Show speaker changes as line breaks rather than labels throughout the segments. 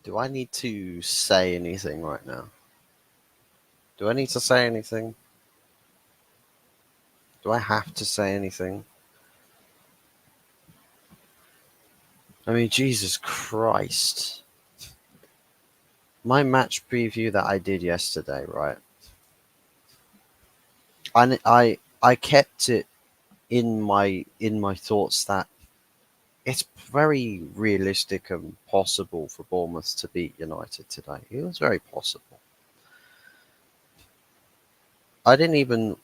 Do I need to say anything right now? Do I need to say anything? Do I have to say anything? I mean, Jesus Christ. My match preview that I did yesterday, right? I kept it in my thoughts that it's very realistic and possible for Bournemouth to beat United today. It was very possible. I didn't even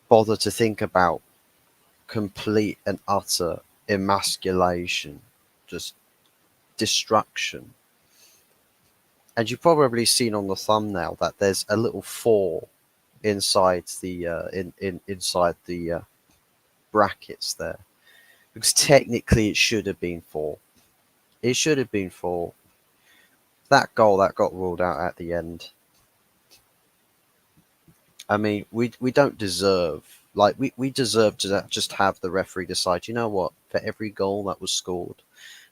bother to think about complete and utter emasculation, just destruction. And you've probably seen on the thumbnail that there's a little 4 inside the inside the brackets there, because technically it should have been 4. It should have been 4. That goal that got ruled out at the end. I mean, we don't deserve, like, we deserve to just have the referee decide, you know what, for every goal that was scored,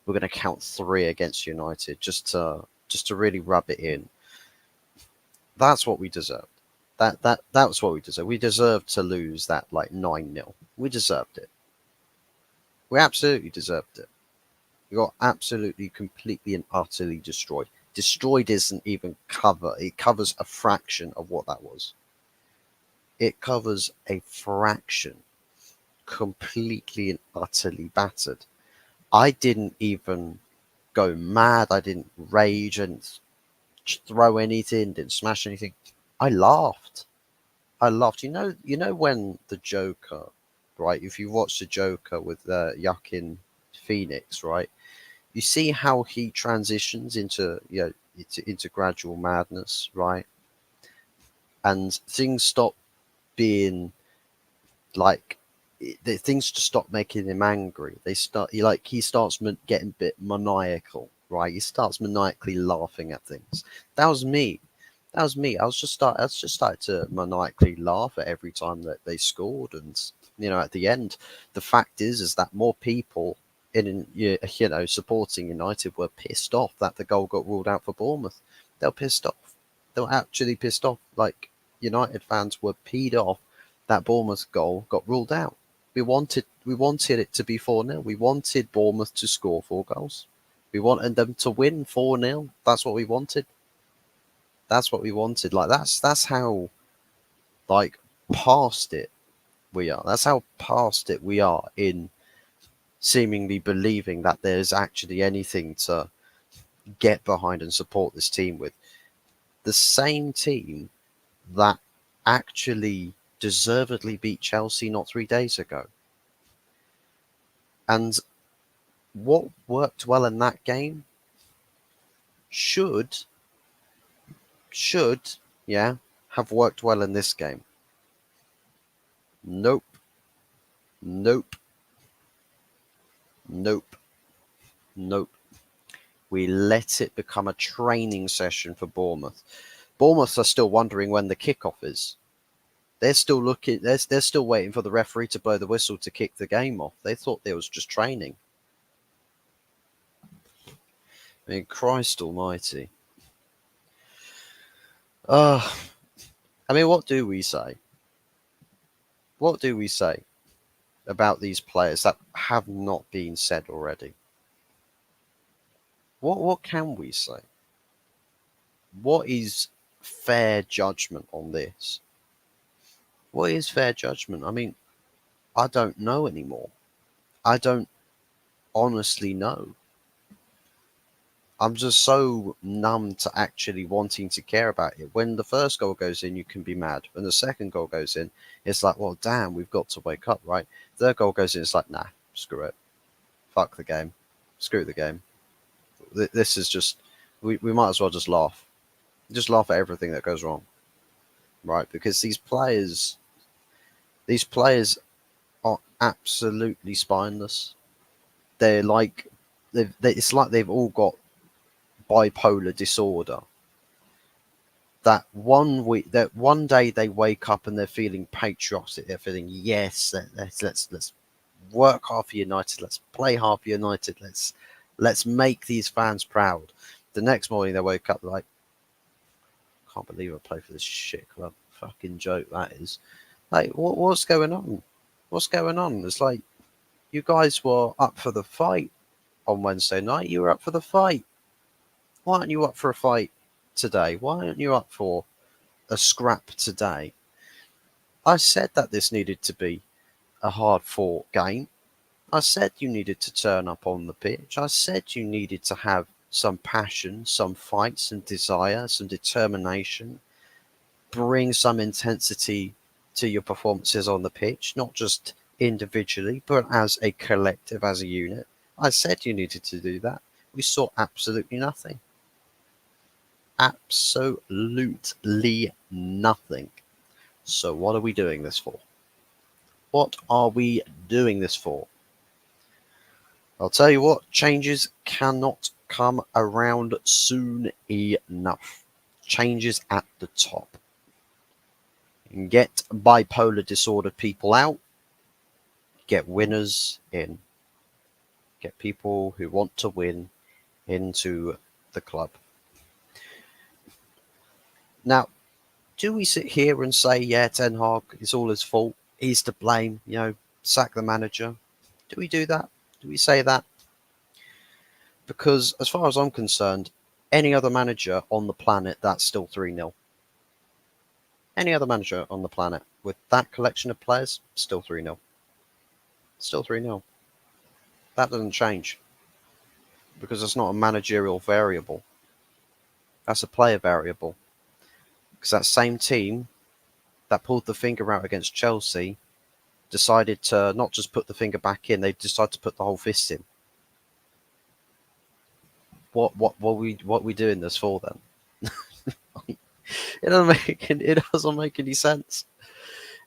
we're going to count 3 against United, just to really rub it in. That's what we deserved. That's what we deserve. We deserved to lose that, like, 9-0. We deserved it. We absolutely deserved it. We got absolutely, completely, and utterly destroyed. Destroyed isn't even cover. It covers a fraction of what that was. It covers a fraction. Completely and utterly battered. I didn't even go mad. I didn't rage and throw anything. Didn't smash anything. I laughed. I laughed. You know when the Joker, right? If you watch the Joker with Joaquin Phoenix, right? You see how he transitions into gradual madness, right? And things stop being like the things just stop making him angry. He starts getting a bit maniacal, right? He starts maniacally laughing at things. That was me. That was me. I was just started to maniacally laugh at every time that they scored, and at the end, the fact is that more people supporting United were pissed off that the goal got ruled out for Bournemouth. They were pissed off. They were actually pissed off. Like, United fans were peed off that Bournemouth goal got ruled out. We wanted it to be 4-0. We wanted Bournemouth to score 4 goals. We wanted them to win 4-0. That's what we wanted. That's what we wanted. Like, that's how, like, past it we are. That's how past it we are in seemingly believing that there's actually anything to get behind and support this team with. The same team that actually deservedly beat Chelsea not 3 days ago. And what worked well in that game should, yeah, have worked well in this game. Nope. Nope. Nope. Nope. We let it become a training session for Bournemouth. Bournemouth are still wondering when the kickoff is. They're still looking. They're still waiting for the referee to blow the whistle to kick the game off. They thought there was just training. I mean, Christ Almighty. I mean, what do we say? What do we say about these players that have not been said already? What can we say? What is fair judgment on this? What is fair judgment? I mean, I don't know anymore. I don't honestly know. I'm just so numb to actually wanting to care about it. When the first goal goes in, you can be mad. When the second goal goes in, it's like, well, damn, we've got to wake up, right? Third goal goes in, it's like, nah, screw it. Fuck the game. Screw the game. This is just, we might as well just laugh. Just laugh at everything that goes wrong, right? Because these players are absolutely spineless. They're like, it's like they've all got bipolar disorder. That one day they wake up and they're feeling patriotic. They're feeling, yes, let's work hard for United. Let's play hard for United. Let's make these fans proud. The next morning they woke up like, can't believe I play for this shit club. Fucking joke that is. Like, what's going on? What's going on? It's like, you guys were up for the fight on Wednesday night. You were up for the fight. Why aren't you up for a fight today? Why aren't you up for a scrap today? I said that this needed to be a hard fought game. I said you needed to turn up on the pitch. I said you needed to have some passion, some fight, some desire, some determination. Bring some intensity to your performances on the pitch, not just individually, but as a collective, as a unit. I said you needed to do that. We saw absolutely nothing. Absolutely nothing. So what are we doing this for? What are we doing this for? I'll tell you what, changes cannot come around soon enough. Changes at the top. Get bipolar disordered people out. Get winners in. Get people who want to win into the club. Now, do we sit here and say, yeah, Ten Hag, it's all his fault, he's to blame, sack the manager? Do we do that? Do we say that? Because as far as I'm concerned, any other manager on the planet, that's still 3-0. Any other manager on the planet with that collection of players, still 3-0. Still 3-0. That doesn't change. Because it's not a managerial variable. That's a player variable. Because that same team that pulled the finger out against Chelsea decided to not just put the finger back in, they decided to put the whole fist in. What are we doing this for then? It doesn't make any sense.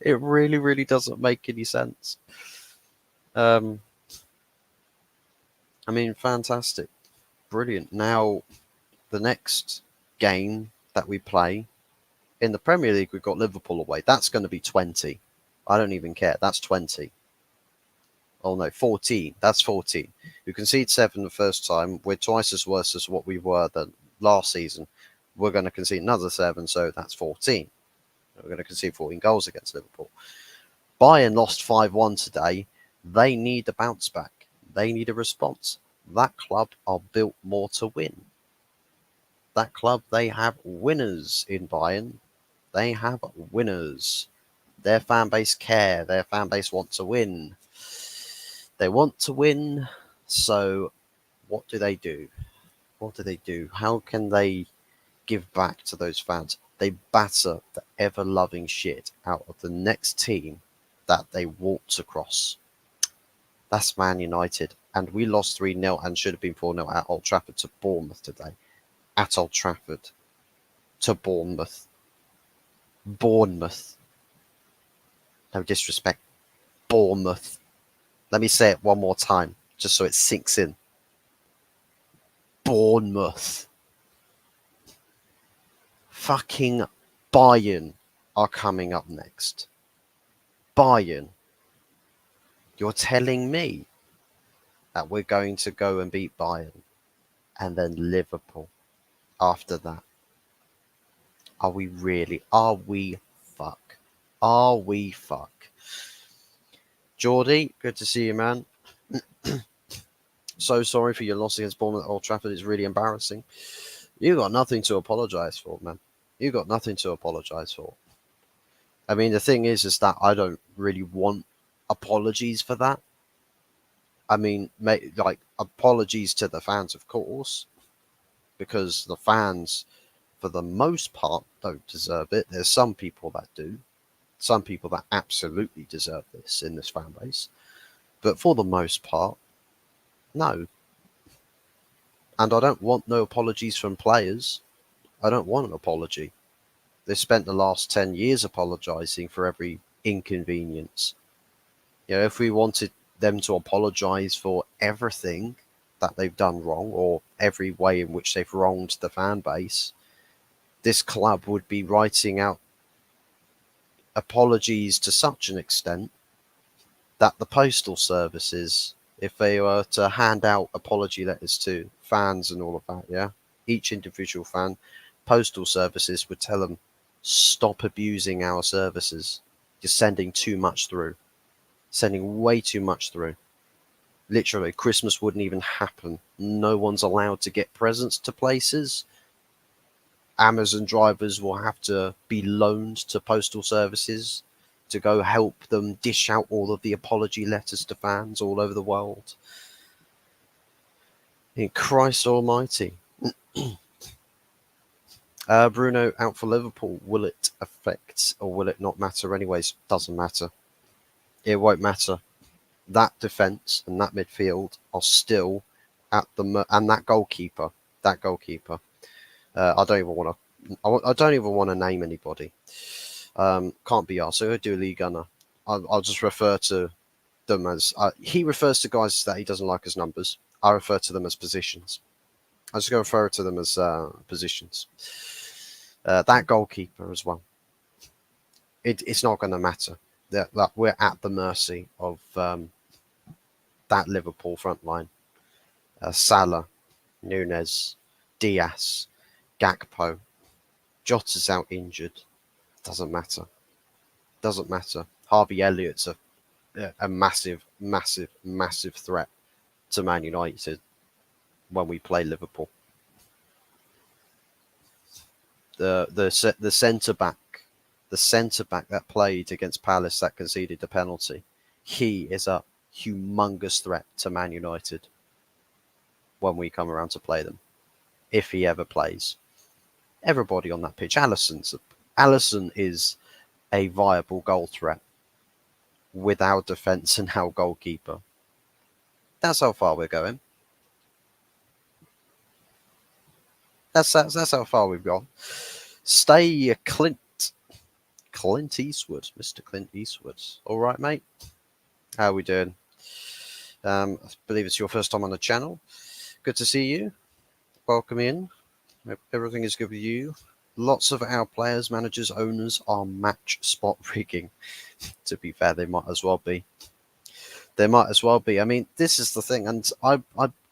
It really, really doesn't make any sense. I mean, fantastic. Brilliant. Now, the next game that we play in the Premier League, we've got Liverpool away. That's going to be 20. I don't even care. That's 20. Oh no, 14. That's 14. You concede 7 the first time. We're twice as worse as what we were the last season. We're going to concede another 7, so that's 14. We're going to concede 14 goals against Liverpool. Bayern lost 5-1 today. They need a bounce back. They need a response. That club are built more to win. That club, they have winners in Bayern. They have winners. Their fan base care. Their fan base want to win. They want to win. So what do they do? What do they do? How can they give back to those fans? They batter the ever-loving shit out of the next team that they waltz across. That's Man United. And we lost 3-0 and should have been 4-0 at Old Trafford to Bournemouth today. At Old Trafford to Bournemouth. Bournemouth. No disrespect. Bournemouth. Let me say it one more time, just so it sinks in. Bournemouth. Fucking Bayern are coming up next. Bayern. You're telling me that we're going to go and beat Bayern and then Liverpool after that? Are we really? Are we fuck? Are we fuck? Geordie, good to see you, man. So sorry for your loss against Bournemouth at Old Trafford. It's really embarrassing. You got nothing to apologise for, man. You got nothing to apologise for. I mean, the thing is that I don't really want apologies for that. I mean, like, apologies to the fans, of course, because the fans, for the most part, don't deserve it. There's some people that do. Some people that absolutely deserve this in this fan base. But for the most part, no. And I don't want no apologies from players. I don't want an apology. They spent the last 10 years apologising for every inconvenience. If we wanted them to apologise for everything that they've done wrong, or every way in which they've wronged the fan base, this club would be writing out apologies to such an extent that the postal services, if they were to hand out apology letters to fans and all of that, each individual fan, postal services would tell them, stop abusing our services. You're sending too much through. Sending way too much through. Literally, Christmas wouldn't even happen. No one's allowed to get presents to places. Amazon drivers will have to be loaned to postal services to go help them dish out all of the apology letters to fans all over the world. In Christ almighty. Bruno out for Liverpool. Will it affect or will it not matter anyways? Doesn't matter. It won't matter. That defence and that midfield are still at the and that goalkeeper. I don't even want to. I don't even want to name anybody. Can't be asked. So I'll do a league gunner. I'll just refer to them as. He refers to guys that he doesn't like as numbers. I refer to them as positions. I'm just going to refer to them as positions. That goalkeeper as well. It's not going to matter. That we're at the mercy of that Liverpool front line. Salah, Nunez, Diaz, Gakpo. Jota's out injured. Doesn't matter. Doesn't matter. Harvey Elliott's a massive, massive, massive threat to Man United when we play Liverpool. The centre back, that played against Palace that conceded the penalty, he is a humongous threat to Man United when we come around to play them, if he ever plays. Everybody on that pitch, Alisson is a viable goal threat with our defence and our goalkeeper. That's how far we're going. That's how far we've gone. Stay Clint Eastwood, Mr. Clint Eastwood. All right, mate. How are we doing? I believe it's your first time on the channel. Good to see you. Welcome in. Hope everything is good with you. Lots of our players, managers, owners are match spot rigging. To be fair, they might as well be. They might as well be. I mean, this is the thing, and I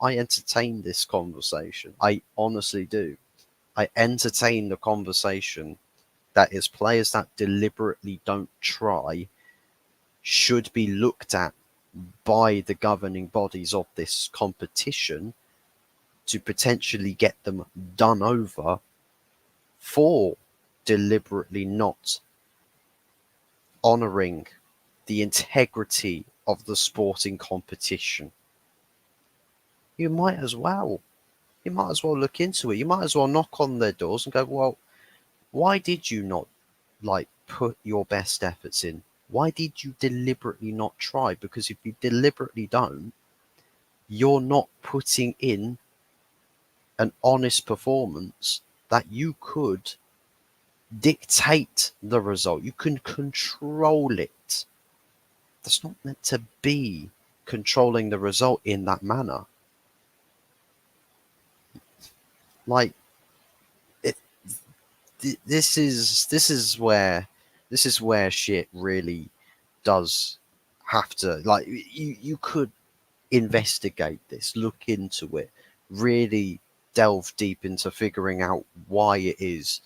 entertain this conversation. I honestly do. I entertain the conversation that is players that deliberately don't try should be looked at by the governing bodies of this competition to potentially get them done over for deliberately not honouring the integrity of the sporting competition. You might as well look into it. You might as well knock on their doors and go, well, why did you not put your best efforts in? Why did you deliberately not try? Because if you deliberately don't, you're not putting in an honest performance that you could dictate the result. You can control it. That's not meant to be controlling the result in that manner. This is where shit really does have to, you could investigate this, look into it, really delve deep into figuring out why it is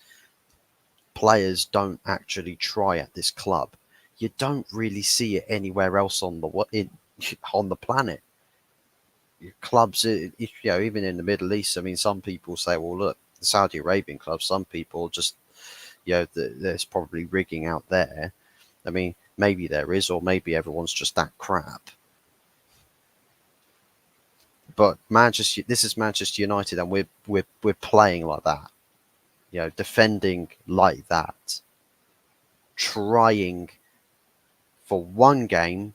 players don't actually try at this club. You don't really see it anywhere else on the planet. Clubs, even in the Middle East. I mean, some people say, well, look, the Saudi Arabian clubs, some people just, there's probably rigging out there. I mean, maybe there is, or maybe everyone's just that crap. But this is Manchester United, and we're playing like that. Defending like that, trying for one game.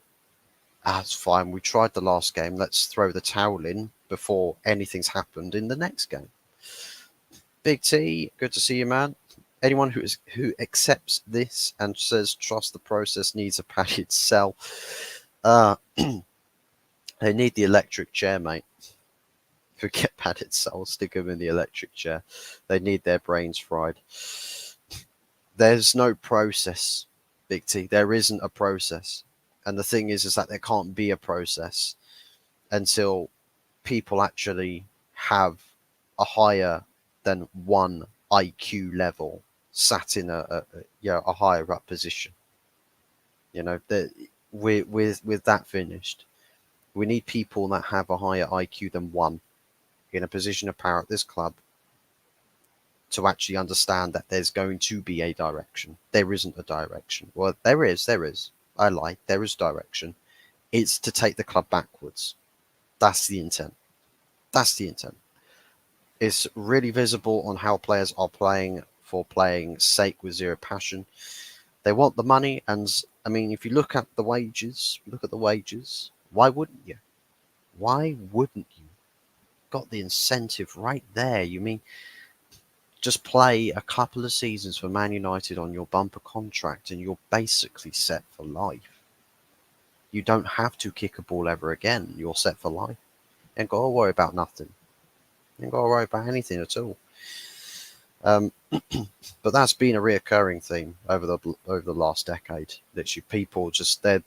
That's fine. We tried the last game. Let's throw the towel in before anything's happened in the next game. Big T, good to see you, man. Anyone who accepts this and says trust the process needs a padded cell, they need the electric chair, mate. Forget padded cells, stick them in the electric chair. They need their brains fried. There's no process, Big T. There isn't a process. And the thing is that there can't be a process until people actually have a higher than one IQ level sat in a higher up position. You know, that with that finished, we need people that have a higher IQ than one in a position of power at this club to actually understand that there's going to be a direction. There isn't a direction. Well, there is. There is. I lie. There is direction. It's to take the club backwards. That's the intent. That's the intent. It's really visible on how players are playing for playing sake with zero passion. They want the money, and I mean, if you look at the wages, why wouldn't you? Why wouldn't you? Got the incentive right there. You mean just play a couple of seasons for Man United on your bumper contract and you're basically set for life. You don't have to kick a ball ever again. You're set for life. You ain't got to worry about nothing. You ain't got to worry about anything at all. But that's been a reoccurring theme over the last decade. Literally, people just they're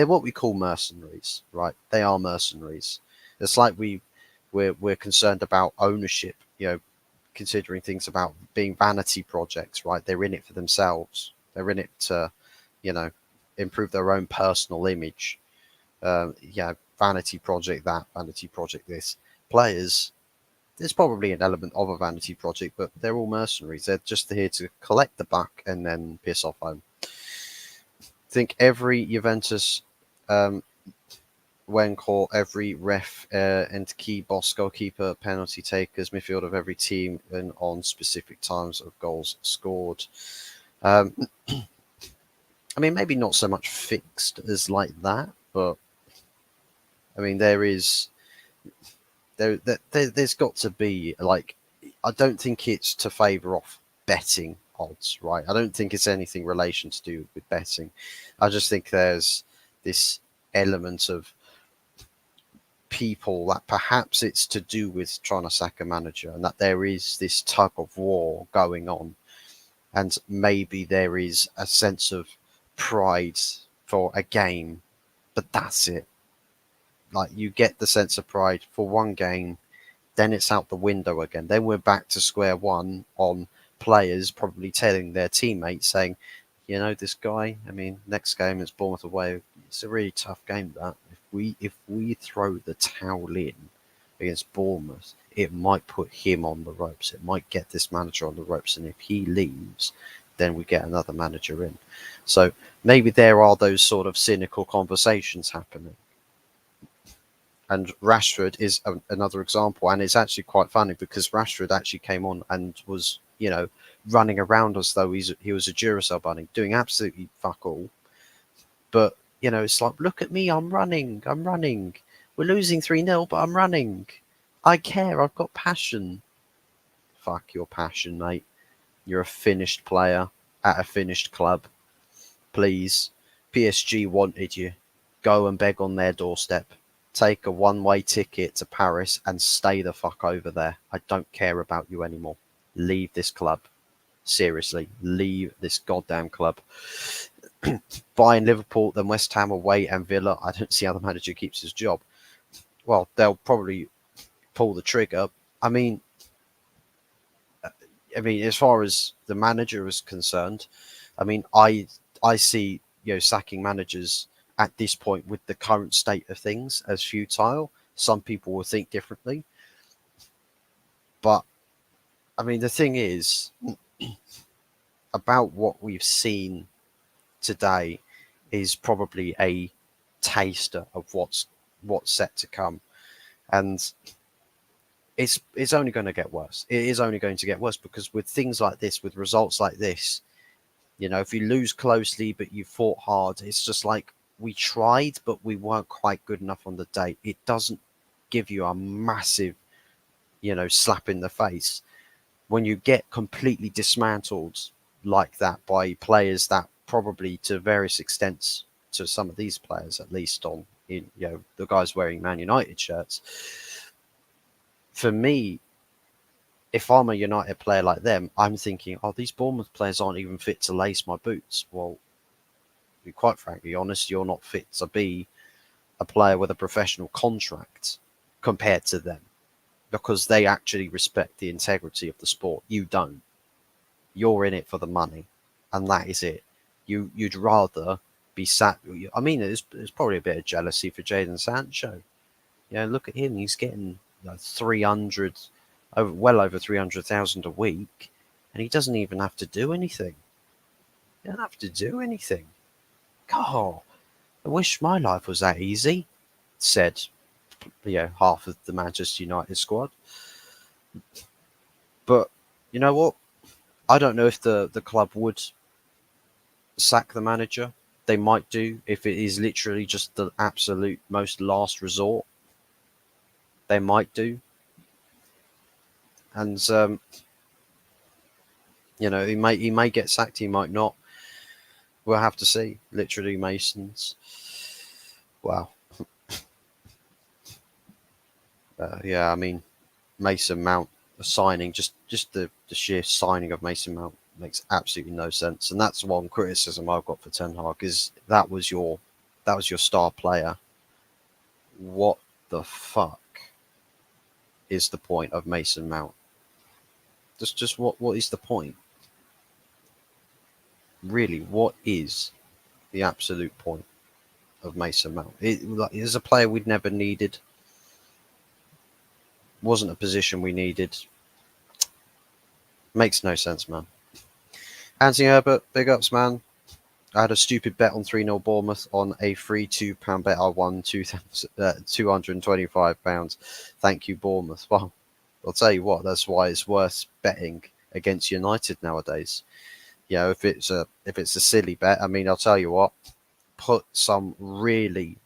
what we call mercenaries, right? They are mercenaries. It's like we're concerned about ownership, you know, considering things about being vanity projects, right? They're in it for themselves. They're in it to, you know, improve their own personal image. Yeah, vanity project that, vanity project this. Players, there's probably an element of a vanity project, but they're all mercenaries. They're just here to collect the buck and then piss off home. I think every Juventus, when caught, every ref and key boss, goalkeeper, penalty takers, midfield of every team, and on specific times of goals scored. I mean, maybe not so much fixed as like that, but I mean, there's got to be like, I don't think it's to favour off betting odds, right? I don't think it's anything relation to do with betting. I just think there's this element of people that perhaps it's to do with trying to sack a manager and that there is this tug of war going on, and maybe there is a sense of pride for a game, but that's it. Like, you get the sense of pride for one game, then it's out the window again. Then we're back to square one on players probably telling their teammates, saying, you know, this guy, I mean, next game is Bournemouth away. It's a really tough game, that. If we throw the towel in against Bournemouth, it might put him on the ropes. It might get this manager on the ropes. And if he leaves, then we get another manager in. So maybe there are those sort of cynical conversations happening. And Rashford is another example. And it's actually quite funny because Rashford actually came on and was, you know, running around as though he was a Duracell bunny, doing absolutely fuck all. But, you know, it's like, look at me, I'm running. We're losing 3-0, but I'm running. I care, I've got passion. Fuck your passion, mate. You're a finished player at a finished club. Please, PSG wanted you. Go and beg on their doorstep. Take a one-way ticket to Paris and stay the fuck over there. I don't care about you anymore. Leave this club. Seriously, leave this goddamn club. Bayern, Liverpool, then West Ham away and Villa. I don't see how the manager keeps his job. Well, they'll probably pull the trigger. I mean, as far as the manager is concerned, I mean, I see, you know, sacking managers at this point with the current state of things as futile. Some people will think differently, but I mean, the thing is about what we've seen today is probably a taster of what's set to come, and it's only going to get worse. It is only going to get worse because with things like this, with results like this, you know, if you lose closely but you fought hard, it's just like, we tried but we weren't quite good enough on the day. It doesn't give you a massive, you know, slap in the face when you get completely dismantled like that by players that probably, to various extents, to some of these players at least, on, you know, the guys wearing Man United shirts. For me, if I'm a United player like them, I'm thinking, oh, these Bournemouth players aren't even fit to lace my boots. Well, to be quite frankly honest, you're not fit to be a player with a professional contract compared to them. because they actually respect the integrity of the sport. You don't. You're in it for the money, and that is it. You'd rather be sat. I mean, there's probably a bit of jealousy for Jadon Sancho. Look at him. He's getting 300, well over 300,000 a week, and he doesn't even have to do anything. He doesn't have to do anything. God, I wish my life was that easy, said half of the Manchester United squad. But you know what? I don't know if the club would sack the manager. They might do if it is literally just the absolute most last resort. They might do, and he may get sacked. He might not. We'll have to see. Literally, Masons. Wow. Yeah, I mean, Mason Mount signing, just the sheer signing of Mason Mount makes absolutely no sense, and that's one criticism I've got for Ten Hag is that was your star player. What the fuck is the point of Mason Mount? Just what is the point? Really, what is the absolute point of Mason Mount? It is a player we'd never needed. Wasn't a position we needed. Makes no sense, man. Anthony Herbert, big ups, man. I had a stupid bet on 3-0 Bournemouth on a free £2 bet. I won £225. Thank you, Bournemouth. Well, I'll tell you what, that's why it's worth betting against United nowadays. If it's a silly bet, I mean, I'll tell you what, put some really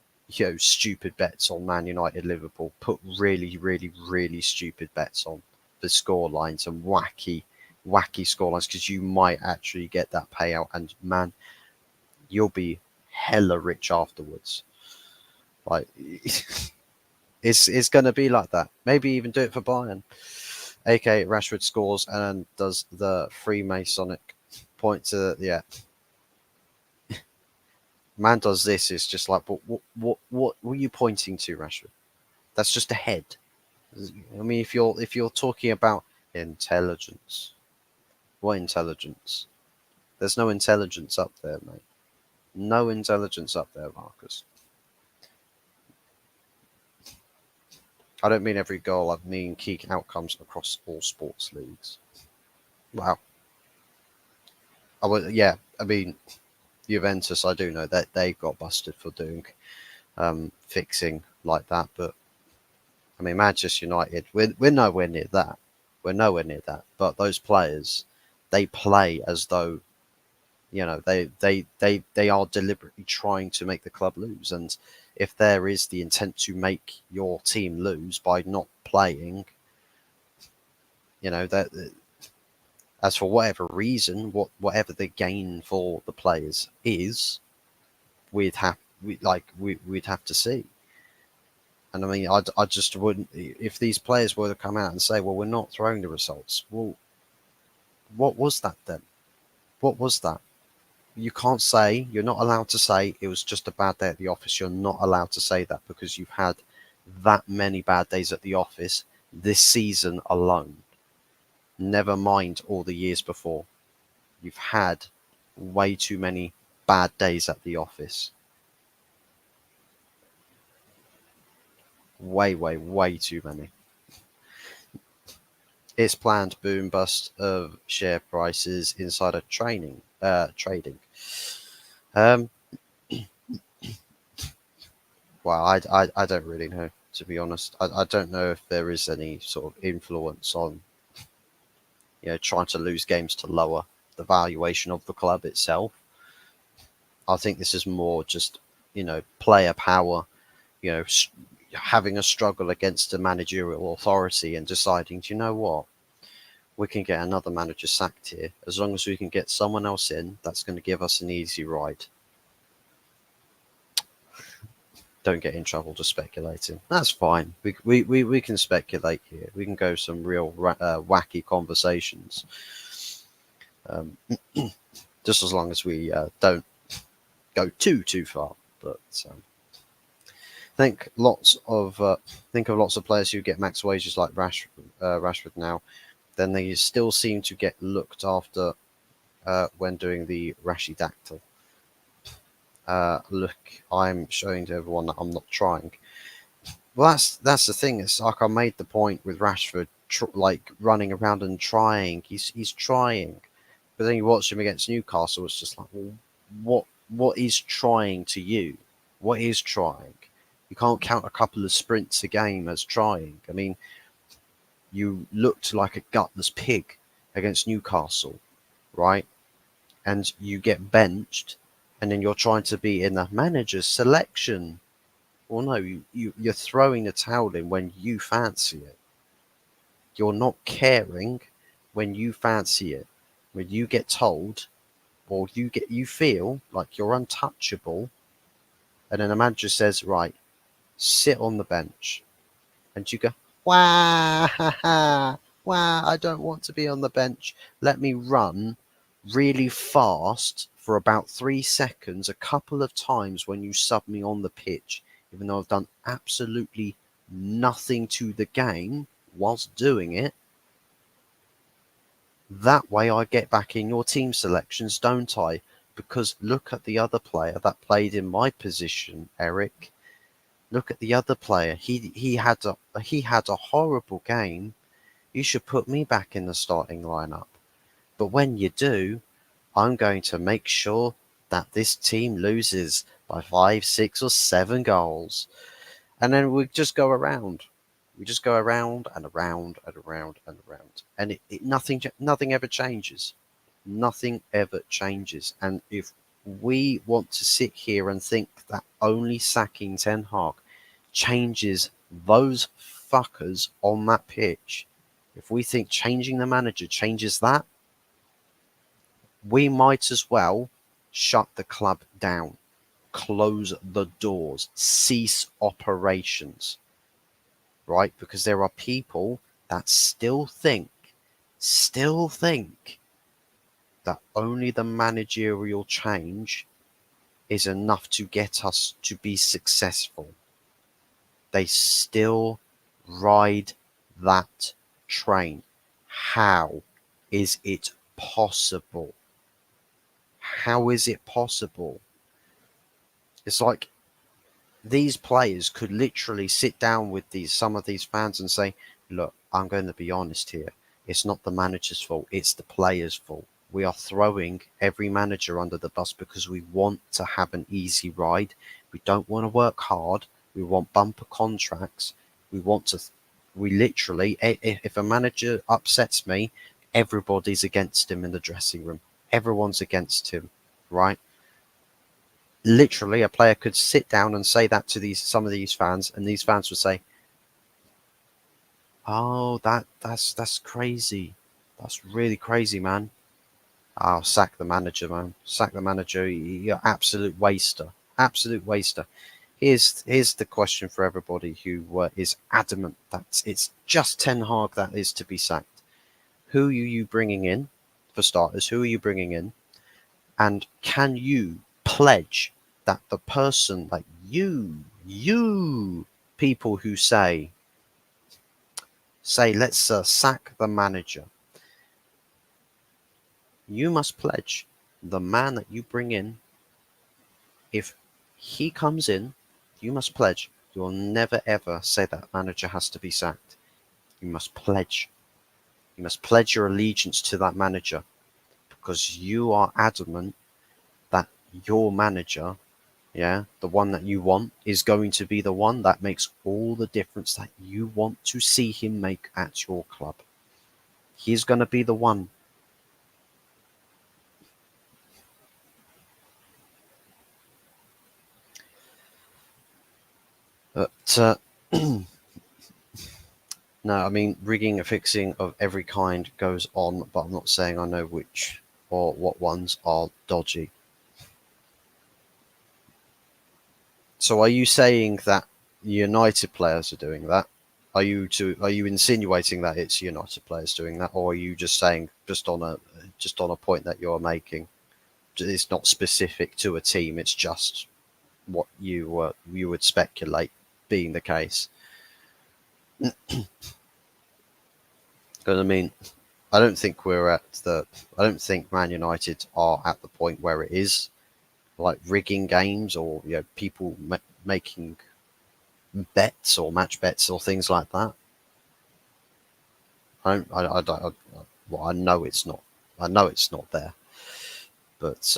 stupid bets on Man United Liverpool. Put really, really, really stupid bets on the score lines and wacky score lines, because you might actually get that payout, and man, you'll be hella rich afterwards. Like it's gonna be like that. Maybe even do it for Bayern. AK Rashford scores and does the Freemasonic point to man does this. It's just like, but what were you pointing to, Rashford? That's just a head. I mean, if you're talking about intelligence, what intelligence? There's no intelligence up there, mate. No intelligence up there, Marcus. I don't mean every goal. I mean key outcomes across all sports leagues. Wow. I mean, Juventus, I do know that they got busted for doing fixing like that, but I mean, Manchester United, we're nowhere near that. We're nowhere near that. But those players, they play as though they are deliberately trying to make the club lose. And if there is the intent to make your team lose by not playing, that as for whatever reason, whatever the gain for the players is, we'd have to see. And I mean, I just wouldn't. If these players were to come out and say, "Well, we're not throwing the results," well, what was that then? What was that? You can't say, you're not allowed to say it was just a bad day at the office. You're not allowed to say that because you've had that many bad days at the office this season alone. Never mind all the years before. You've had way too many bad days at the office. Way, way, way too many. It's planned boom bust of share prices insider trading. Well, I don't really know, to be honest. I don't know if there is any sort of influence on trying to lose games to lower the valuation of the club itself. I think this is more just player power, having a struggle against a managerial authority and deciding, do you know what? We can get another manager sacked here. As long as we can get someone else in, that's going to give us an easy ride. Don't get in trouble just speculating. That's fine. We can speculate here. We can go some real wacky conversations. Just as long as we don't go too far. But Think think of lots of players who get max wages like Rashford now. Then they still seem to get looked after when doing the Rashidactyl. Look, I'm showing to everyone that I'm not trying. Well, that's the thing. It's like I made the point with Rashford, like running around and trying. He's trying, but then you watch him against Newcastle. It's just like, well, what is trying to you? What is trying? You can't count a couple of sprints a game as trying. I mean, you looked like a gutless pig against Newcastle, right? And you get benched, and then you're trying to be in the manager's selection. Well, no, you're throwing the towel in when you fancy it. You're not caring when you fancy it. When you get told, or you feel like you're untouchable, and then the manager says, right, sit on the bench, and you go, wah, ha, ha, wah, I don't want to be on the bench. Let me run really fast for about 3 seconds a couple of times when you sub me on the pitch, even though I've done absolutely nothing to the game whilst doing it. That way I get back in your team selections, don't I? Because look at the other player that played in my position, Eric. Look at the other player. He had a horrible game. You should put me back in the starting lineup. But when you do, I'm going to make sure that this team loses by 5, 6, or 7 goals. And then we just go around. We just go around and around and around and around. And nothing ever changes. Nothing ever changes. And if we want to sit here and think that only sacking Ten Hag changes those fuckers on that pitch, if we think changing the manager changes that, we might as well shut the club down, close the doors, cease operations, right? Because there are people that still think that only the managerial change is enough to get us to be successful. They still ride that train. How is it possible? How is it possible? It's like these players could literally sit down with some of these fans and say, look, I'm going to be honest here. It's not the manager's fault. It's the players' fault. We are throwing every manager under the bus because we want to have an easy ride. We don't want to work hard. We want bumper contracts. We literally, if a manager upsets me, everybody's against him in the dressing room. Everyone's against him, right? Literally, a player could sit down and say that to some of these fans, and these fans would say, "Oh, that's crazy. That's really crazy, man. I'll sack the manager, man. Sack the manager. You're absolute waster. Absolute waster." Here's the question for everybody who is adamant that it's just Ten Hag that is to be sacked. Who are you bringing in, for starters? Who are you bringing in? And can you pledge that the person, like you people who say, let's sack the manager, you must pledge the man that you bring in, if he comes in, you must pledge you'll never ever say that manager has to be sacked. You must pledge. You must pledge your allegiance to that manager because you are adamant that your manager, yeah, the one that you want, is going to be the one that makes all the difference that you want to see him make at your club. He's going to be the one. But no, I mean, rigging and fixing of every kind goes on, but I'm not saying I know which or what ones are dodgy. So are you saying that United players are doing that? Are you insinuating that it's United players doing that, or are you just saying just on a point that you're making? It's not specific to a team. It's just what you would speculate. being the case. Because I mean, I don't think we're at the. I don't think Man United are at the point where it is like rigging games or people making bets or match bets or things like that. I don't. Well, I know it's not. I know it's not there. But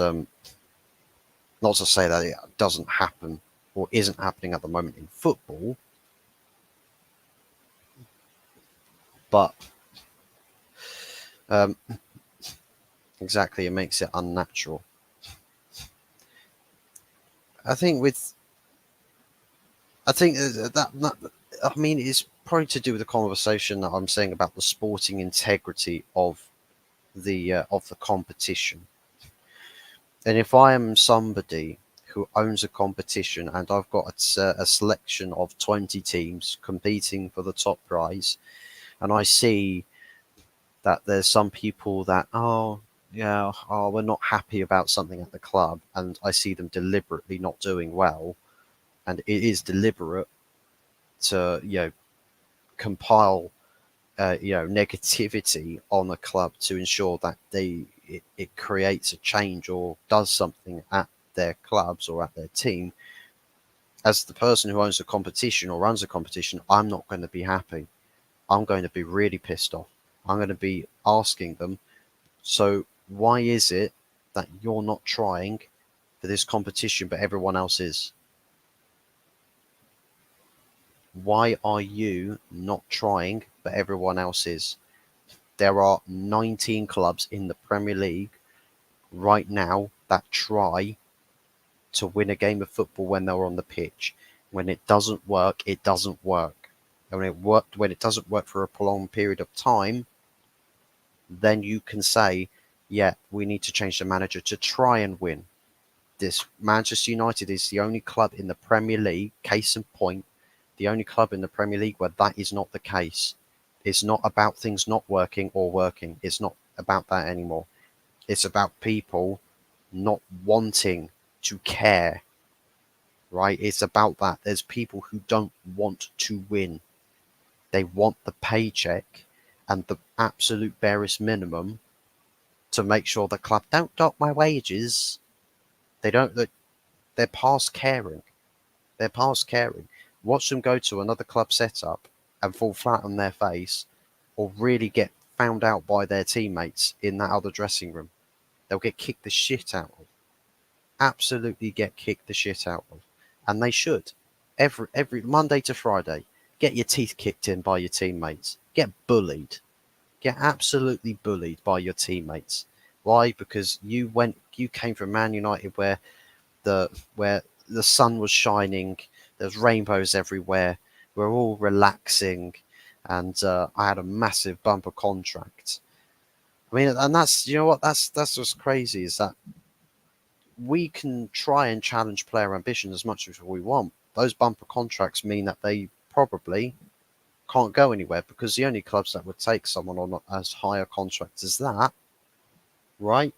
not to say that it doesn't happen or isn't happening at the moment in football, but um, exactly, it makes it unnatural. I think with I think that I mean it's probably to do with the conversation that I'm saying about the sporting integrity of the competition. And if I am somebody who owns a competition and I've got a selection of 20 teams competing for the top prize, and I see that there's some people that, we're not happy about something at the club, and I see them deliberately not doing well, and it is deliberate to, compile, negativity on a club to ensure that it creates a change or does something at their clubs or at their team. As the person who owns a competition or runs a competition, I'm not going to be happy. I'm going to be really pissed off. I'm going to be asking them, so why is it that you're not trying for this competition but everyone else is? Why are you not trying but everyone else is? There are 19 clubs in the Premier League right now that try to win a game of football when they're on the pitch. When it doesn't work, it doesn't work. And when it doesn't work for a prolonged period of time, then you can say, yeah, we need to change the manager to try and win. This Manchester United is the only club in the Premier League, case in point, the only club in the Premier League where that is not the case. It's not about things not working or working. It's not about that anymore. It's about people not wanting to care, right? It's about that. There's people who don't want to win. They want the paycheck and the absolute barest minimum to make sure the club don't dock my wages. They don't. They're past caring. They're past caring. Watch them go to another club setup and fall flat on their face, or really get found out by their teammates in that other dressing room. They'll get kicked the shit out of. Absolutely get kicked the shit out of, and they should. Every Monday to Friday, get your teeth kicked in by your teammates. Get bullied. Get absolutely bullied by your teammates. Why? Because you came from Man United the where the sun was shining, there's rainbows everywhere, we're all relaxing, and I had a massive bumper contract. I mean, and that's what that's what's crazy is that we can try and challenge player ambition as much as we want. Those bumper contracts mean that they probably can't go anywhere because the only clubs that would take someone on as higher contract as that, right,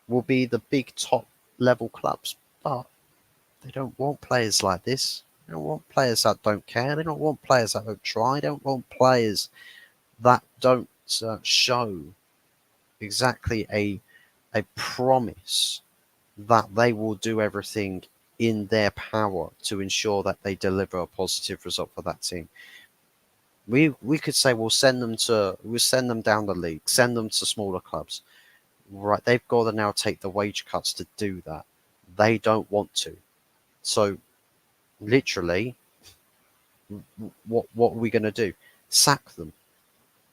will be the big top level clubs. But they don't want players like this. They don't want players that don't care. They don't want players that don't try. They don't want players that don't show exactly a promise that they will do everything in their power to ensure that they deliver a positive result for that team. We could say we'll send them down the league, send them to smaller clubs. Right, they've got to now take the wage cuts to do that. They don't want to. So literally, what are we going to do? Sack them.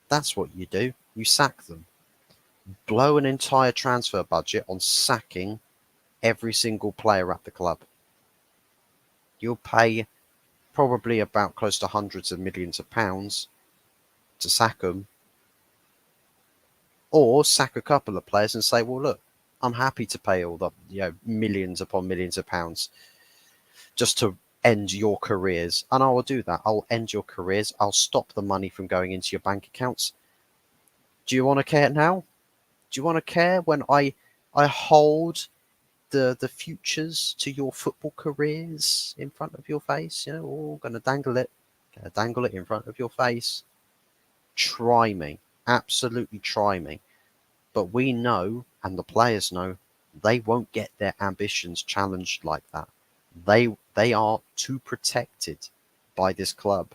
That's what you do. You sack them. Blow an entire transfer budget on sacking every single player at the club. You'll pay probably about close to hundreds of millions of pounds to sack them, or sack a couple of players and say, well, look, I'm happy to pay all the millions upon millions of pounds just to end your careers. And I will do that. I'll end your careers. I'll stop the money from going into your bank accounts. Do you want to care now? Do you want to care when I hold the futures to your football careers in front of your face. You know, oh, gonna dangle it in front of your face. Try me, absolutely try me. But we know, and the players know, they won't get their ambitions challenged like that. They are too protected by this club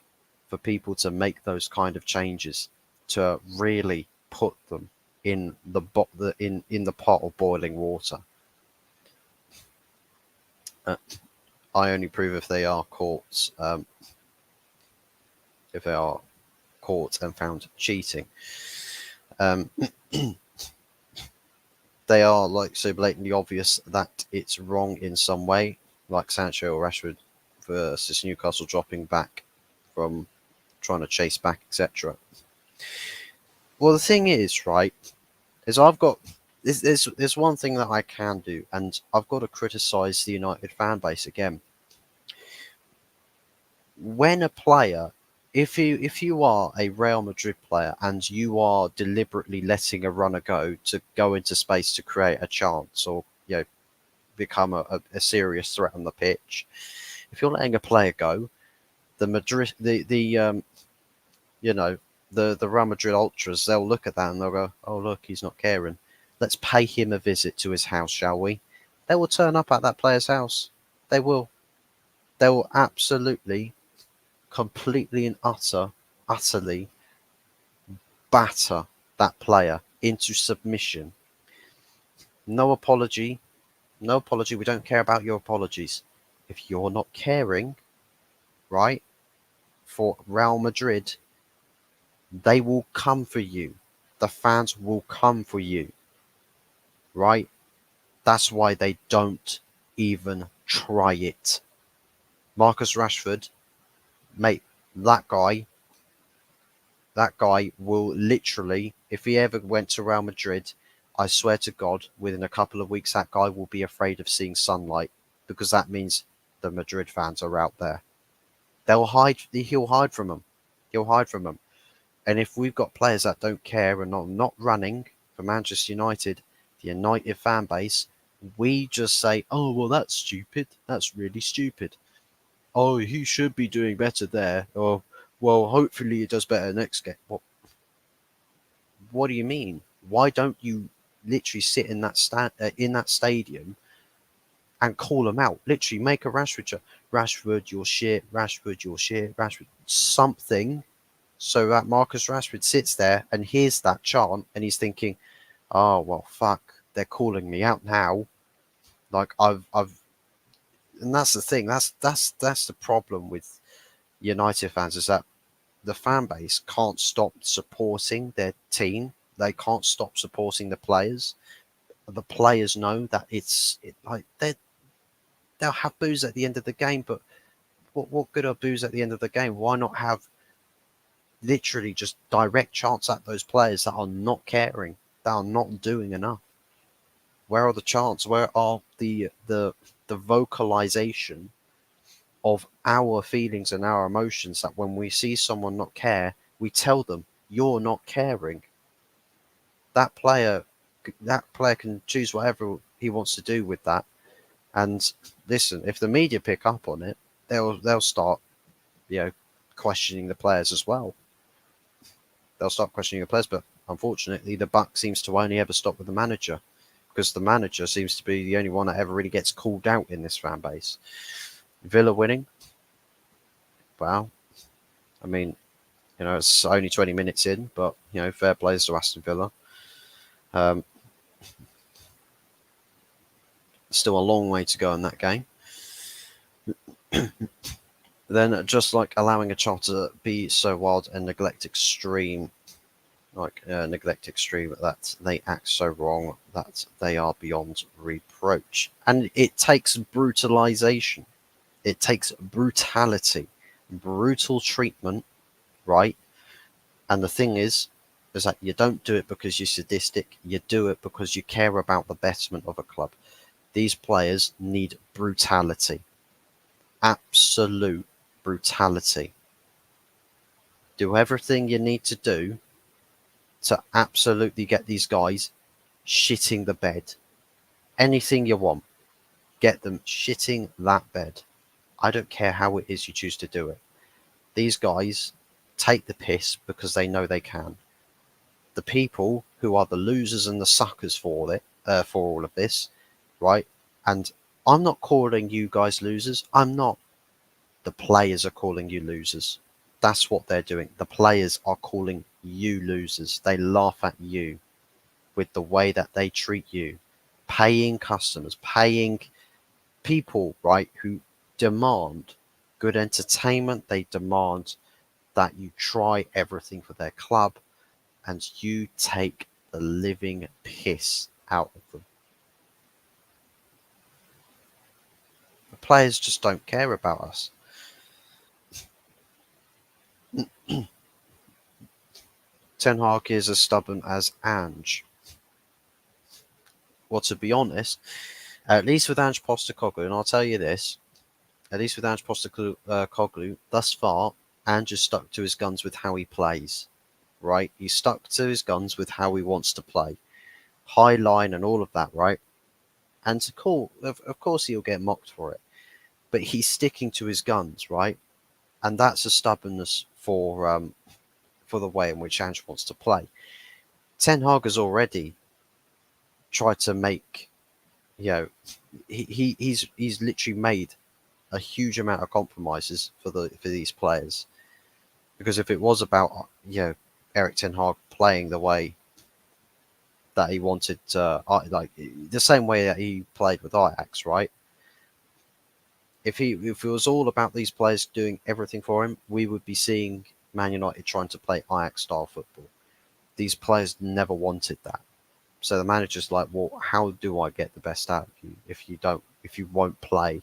for people to make those kind of changes, to really put them in in the pot of boiling water. Uh, I only prove if they are caught, if they are caught and found cheating. Um, they are like so blatantly obvious that it's wrong in some way, like Sancho or Rashford versus Newcastle dropping back from trying to chase back, etc. Well, the thing is, right, is I've got there's one thing that I can do, and I've got to criticise the United fan base again. When a player, if you are a Real Madrid player and you are deliberately letting a runner go into space to create a chance, or become a serious threat on the pitch, if you're letting a player go, the Madrid the you know the Real Madrid ultras, they'll look at that and they'll go, oh look, he's not caring. Let's pay him a visit to his house, shall we? They will turn up at that player's house. They will. They will absolutely, completely and utterly batter that player into submission. No apology. No apology. We don't care about your apologies. If you're not caring, right, for Real Madrid, they will come for you. The fans will come for you, right? That's why they don't even try it. Marcus Rashford, mate, that guy will literally, if he ever went to Real Madrid, I swear to God, within a couple of weeks, that guy will be afraid of seeing sunlight, because that means the Madrid fans are out there. They'll hide. He'll hide from them. He'll hide from them. And if we've got players that don't care and are not running for Manchester United, the United fan base, we just say, oh, well, that's stupid. That's really stupid. Oh, he should be doing better there. Or, well, hopefully he does better next game. What do you mean? Why don't you literally sit in that stadium and call them out? Literally make a Rashford, you're shit. Rashford, you're shit. Rashford, something, so that Marcus Rashford sits there and hears that chant and he's thinking, oh well, fuck, they're calling me out now. Like and that's the thing. That's the problem with United fans, is that the fan base can't stop supporting their team. They can't stop supporting the players. The players know that like they'll have boos at the end of the game, but what good are boos at the end of the game? Why not have literally just direct chants at those players that are not caring, that are not doing enough? Where are the chants? Where are the vocalization of our feelings and our emotions, that when we see someone not care, we tell them, you're not caring. That player can choose whatever he wants to do with that. And listen, if the media pick up on it, they'll start, you know, questioning the players as well. They'll start questioning the players, but unfortunately, the buck seems to only ever stop with the manager, because the manager seems to be the only one that ever really gets called out in this fan base. Villa winning, wow. I mean, it's only 20 minutes in, but fair plays to Aston Villa. Still a long way to go in that game. Then, just like allowing a child to be so wild and neglect extreme, that they act so wrong that they are beyond reproach. And it takes brutalization. It takes brutality, brutal treatment, right? And the thing is that you don't do it because you're sadistic. You do it because you care about the betterment of a club. These players need brutality. Absolute brutality. Do everything you need to do to absolutely get these guys shitting the bed. Anything you want. Get them shitting that bed. I don't care how it is you choose to do it. These guys take the piss because they know they can. The people who are the losers and the suckers for all of this, right? And I'm not calling you guys losers. I'm not. The players are calling you losers. That's what they're doing. The players are calling you losers. They laugh at you with the way that they treat you. Paying customers, paying people, right, who demand good entertainment. They demand that you try everything for their club, and you take the living piss out of them. The players just don't care about us. Ten Hag is as stubborn as Ange. Well, to be honest, at least with Ange Postecoglou, and I'll tell you this, at least with Ange Postecoglou, thus far, Ange has stuck to his guns with how he plays, right? He's stuck to his guns with how he wants to play. High line and all of that, right? And to call, of course he'll get mocked for it, but he's sticking to his guns, right? And that's a stubbornness for the way in which Ange wants to play. Ten Hag has already tried to make, you know, he's literally made a huge amount of compromises for these players, because if it was about Eric Ten Hag playing the way that he wanted, like the same way that he played with Ajax, right? If it was all about these players doing everything for him, we would be seeing Man United trying to play Ajax style football. These players never wanted that. So the manager's like, well, how do I get the best out of you if you won't play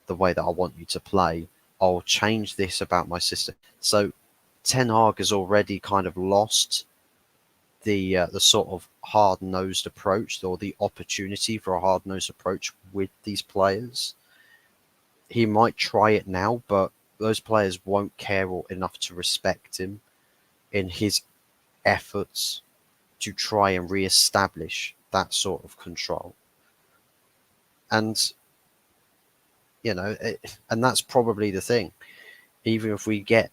the way that I want you to play? I'll change this about my system. So Ten Hag has already kind of lost the sort of hard-nosed approach, or the opportunity for a hard-nosed approach with these players. He might try it now, but those players won't care enough to respect him in his efforts to try and re-establish that sort of control. And and that's probably the thing. Even if we get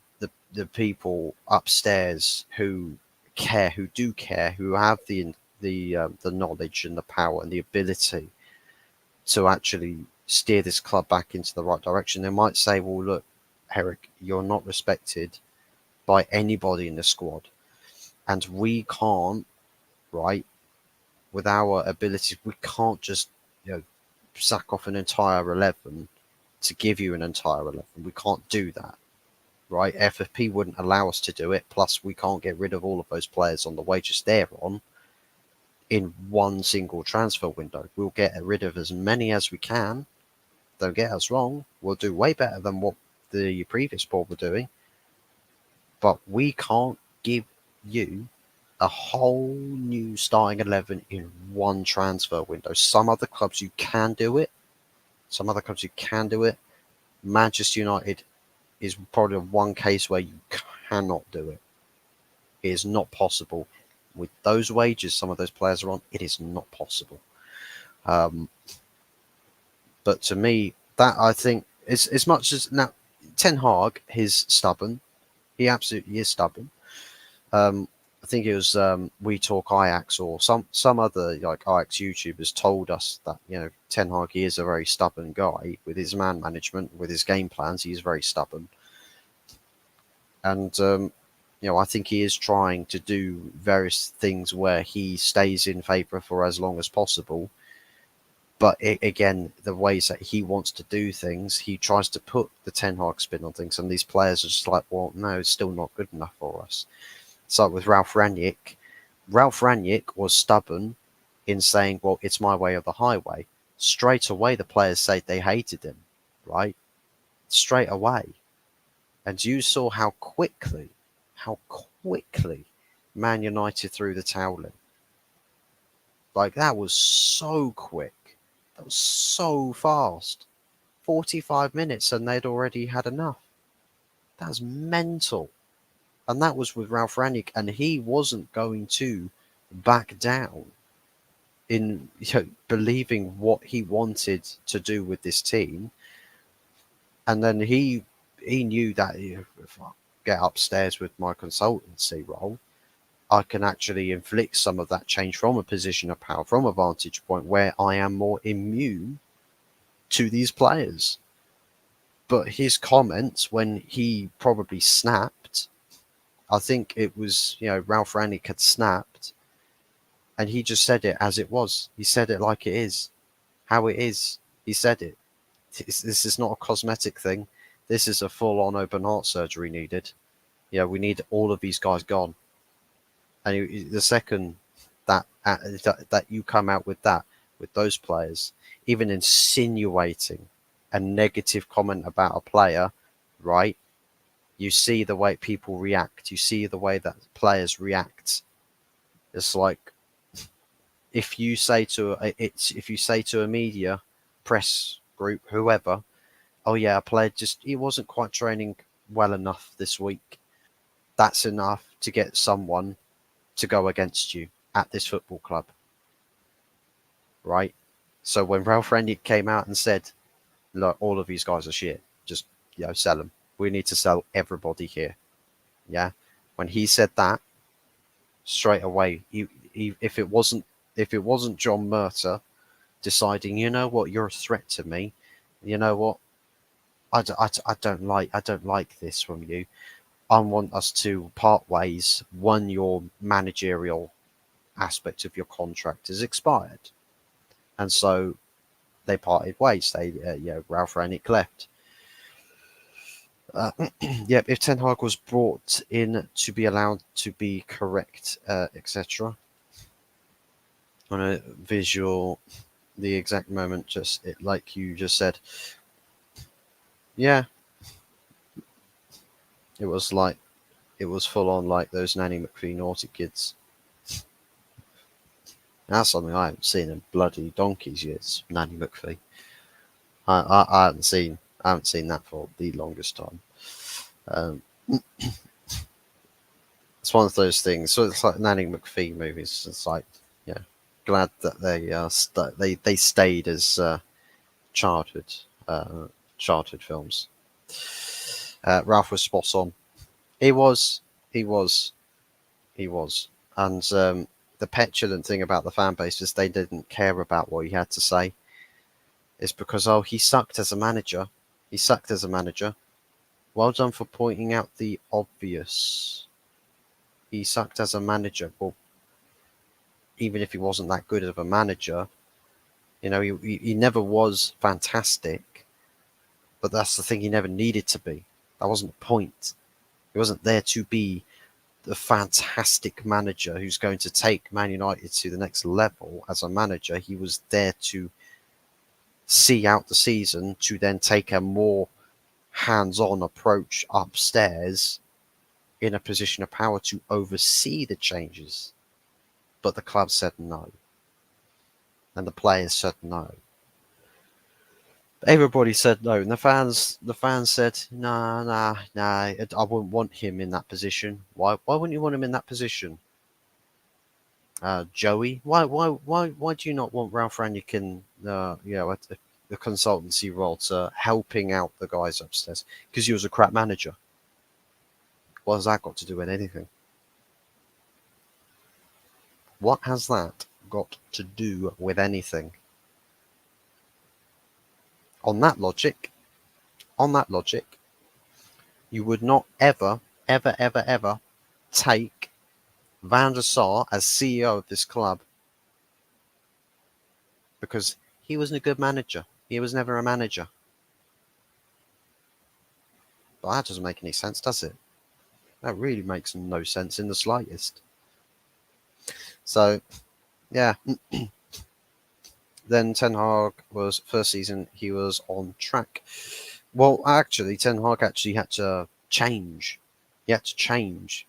the people upstairs who care, who do care, who have the knowledge and the power and the ability to actually steer this club back into the right direction, they might say, well, look, Eric, you're not respected by anybody in the squad, and we can't, right, with our abilities, we can't just sack off an entire 11 to give you an entire 11. We can't do that, right? FFP wouldn't allow us to do it. Plus, we can't get rid of all of those players on the wages they're on in one single transfer window. We'll get rid of as many as we can. Don't get us wrong. We'll do way better than what the previous board were doing. But we can't give you a whole new starting 11 in one transfer window. Some other clubs you can do it. Manchester United is probably one case where you cannot do it. It is not possible. With those wages some of those players are on, it is not possible. But to me, that I think is as much as now Ten Hag is stubborn. He absolutely is stubborn. I think it was We Talk Ajax or some other like Ajax YouTubers told us that Ten Hag is a very stubborn guy with his man management, with his game plans. He's very stubborn, and I think he is trying to do various things where he stays in favour for as long as possible. But again, the ways that he wants to do things, he tries to put the Ten Hag spin on things, and these players are just like, well, no, it's still not good enough for us. So with Ralf Rangnick was stubborn in saying, well, it's my way or the highway. Straight away, the players say they hated him, right? Straight away. And you saw how quickly Man United threw the towel in. Like, that was so quick. That was so fast. 45 minutes and they'd already had enough. That's mental. And that was with Ralf Rangnick, and he wasn't going to back down. in believing what he wanted to do with this team, and then he knew that if I get upstairs with my consultancy role, I can actually inflict some of that change from a position of power, from a vantage point where I am more immune to these players. But his comments when he probably snapped, I think it was, Ralph Rangnick had snapped, and he just said it as it was. He said it like it is, how it is. He said it. This is not a cosmetic thing. This is a full-on open heart surgery needed. Yeah, we need all of these guys gone. And the second that you come out with that, with those players, even insinuating a negative comment about a player, right? You see the way people react. You see the way that players react. It's like if you say to a media, press group, whoever, oh yeah, a player he wasn't quite training well enough this week. That's enough to get someone to go against you at this football club, right? So when Ralph Rangnick came out and said, "Look, all of these guys are shit. Just sell them. We need to sell everybody here." Yeah. When he said that, straight away, if it wasn't John Murta deciding, you know what, you're a threat to me. You know what, I don't like this from you. I want us to part ways. One, your managerial aspect of your contract is expired, and so they parted ways. Ralph Rangnick left. Yep, if Ten Hag was brought in to be allowed to be correct, etc. On a visual, the exact moment, like you just said. Yeah, it was full on like those Nanny McPhee naughty kids. That's something I haven't seen in bloody donkey's years. Nanny McPhee. I haven't seen that for the longest time. Um, it's one of those things. So it's like Nanny McPhee movies. It's like, yeah, glad that they stayed as childhood uh, childhood films. Ralph was spot on. He was, he was, he was, and the petulant thing about the fan base is they didn't care about what he had to say. It's because he sucked as a manager. He sucked as a manager. Well done for pointing out the obvious. He sucked as a manager. Well, even if he wasn't that good of a manager, he never was fantastic. But that's the thing, he never needed to be. That wasn't the point. He wasn't there to be the fantastic manager who's going to take Man United to the next level as a manager. He was there to see out the season, to then take a more hands-on approach upstairs in a position of power to oversee the changes. But the club said no. And the players said no. Everybody said no, and the fans said, nah, I wouldn't want him in that position. Why wouldn't you want him in that position? Joey, why do you not want Ralph Rangnick in the consultancy role to helping out the guys upstairs? Because he was a crap manager. What has that got to do with anything? What has that got to do with anything? On that logic, you would not ever, ever, ever, ever take Van der Sar as CEO of this club because he wasn't a good manager. He was never a manager. But that doesn't make any sense, does it? That really makes no sense in the slightest. So, yeah. Then Ten Hag was first season. He was on track. Well, actually, Ten Hag actually had to change. He had to change